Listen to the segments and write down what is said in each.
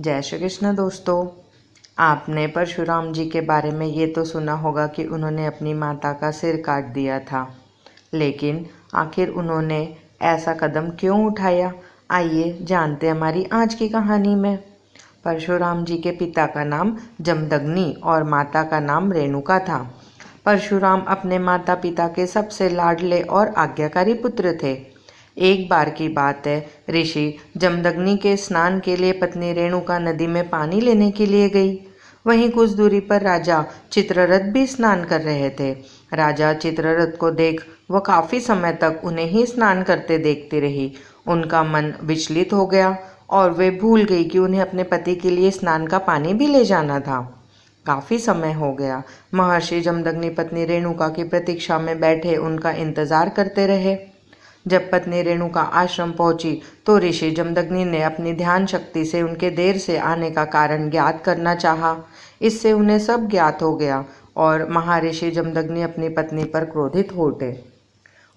जय श्री कृष्ण दोस्तों। आपने परशुराम जी के बारे में ये तो सुना होगा कि उन्होंने अपनी माता का सिर काट दिया था, लेकिन आखिर उन्होंने ऐसा कदम क्यों उठाया, आइए जानते हैं हमारी आज की कहानी में। परशुराम जी के पिता का नाम जमदग्नि और माता का नाम रेणुका था। परशुराम अपने माता पिता के सबसे लाडले और आज्ञाकारी पुत्र थे। एक बार की बात है, ऋषि जमदग्नि के स्नान के लिए पत्नी रेणुका नदी में पानी लेने के लिए गई। वहीं कुछ दूरी पर राजा चित्ररथ भी स्नान कर रहे थे। राजा चित्ररथ को देख वह काफी समय तक उन्हें ही स्नान करते देखती रही। उनका मन विचलित हो गया और वे भूल गई कि उन्हें अपने पति के लिए स्नान का पानी भी ले जाना था। काफी समय हो गया। महर्षि जमदग्नि पत्नी रेणुका की प्रतीक्षा में बैठे उनका इंतजार करते रहे। जब पत्नी रेणुका आश्रम पहुंची तो ऋषि जमदग्नि ने अपनी ध्यान शक्ति से उनके देर से आने का कारण ज्ञात करना चाहा। इससे उन्हें सब ज्ञात हो गया और महर्षि जमदग्नि अपनी पत्नी पर क्रोधित हो उठे।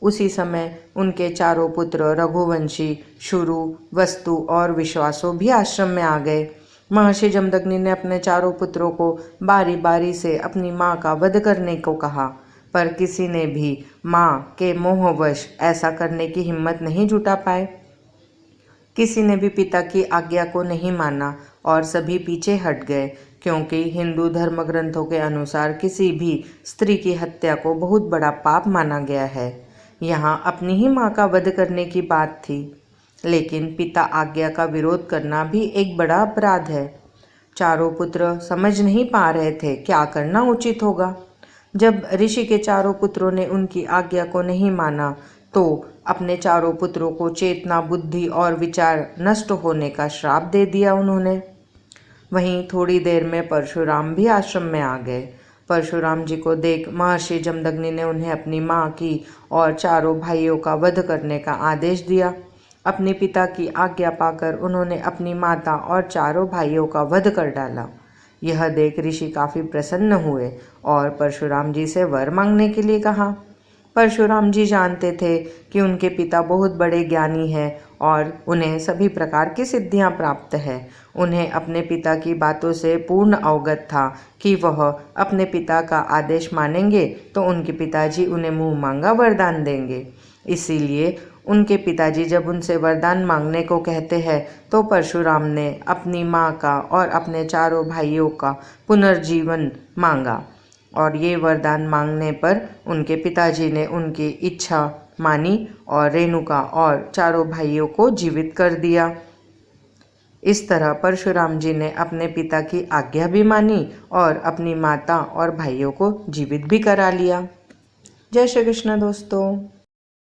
उसी समय उनके चारों पुत्र रघुवंशी, शुरु, वस्तु और विश्वासु भी आश्रम में आ गए। महर्षि जमदग्नि ने अपने चारों पुत्रों को बारी बारी से अपनी माँ का वध करने को कहा, पर किसी ने भी माँ के मोहवश ऐसा करने की हिम्मत नहीं जुटा पाए। किसी ने भी पिता की आज्ञा को नहीं माना और सभी पीछे हट गए, क्योंकि हिंदू धर्म ग्रंथों के अनुसार किसी भी स्त्री की हत्या को बहुत बड़ा पाप माना गया है। यहाँ अपनी ही माँ का वध करने की बात थी, लेकिन पिता आज्ञा का विरोध करना भी एक बड़ा अपराध है। चारों पुत्र समझ नहीं पा रहे थे क्या करना उचित होगा। जब ऋषि के चारों पुत्रों ने उनकी आज्ञा को नहीं माना तो अपने चारों पुत्रों को चेतना, बुद्धि और विचार नष्ट होने का श्राप दे दिया उन्होंने। वहीं थोड़ी देर में परशुराम भी आश्रम में आ गए। परशुराम जी को देख महर्षि जमदग्नि ने उन्हें अपनी माँ की और चारों भाइयों का वध करने का आदेश दिया। अपने पिता की आज्ञा पाकर उन्होंने अपनी माता और चारों भाइयों का वध कर डाला। यह देख ऋषि काफी प्रसन्न हुए और परशुराम जी से वर मांगने के लिए कहा। परशुराम जी जानते थे कि उनके पिता बहुत बड़े ज्ञानी हैं और उन्हें सभी प्रकार की सिद्धियां प्राप्त है। उन्हें अपने पिता की बातों से पूर्ण अवगत था कि वह अपने पिता का आदेश मानेंगे तो उनके पिताजी उन्हें मुंह मांगा वरदान देंगे। इसीलिए उनके पिताजी जब उनसे वरदान मांगने को कहते हैं तो परशुराम ने अपनी माँ का और अपने चारों भाइयों का पुनर्जीवन मांगा, और ये वरदान मांगने पर उनके पिताजी ने उनकी इच्छा मानी और रेणुका और चारों भाइयों को जीवित कर दिया। इस तरह परशुराम जी ने अपने पिता की आज्ञा भी मानी और अपनी माता और भाइयों को जीवित भी करा लिया। जय श्री कृष्ण दोस्तों।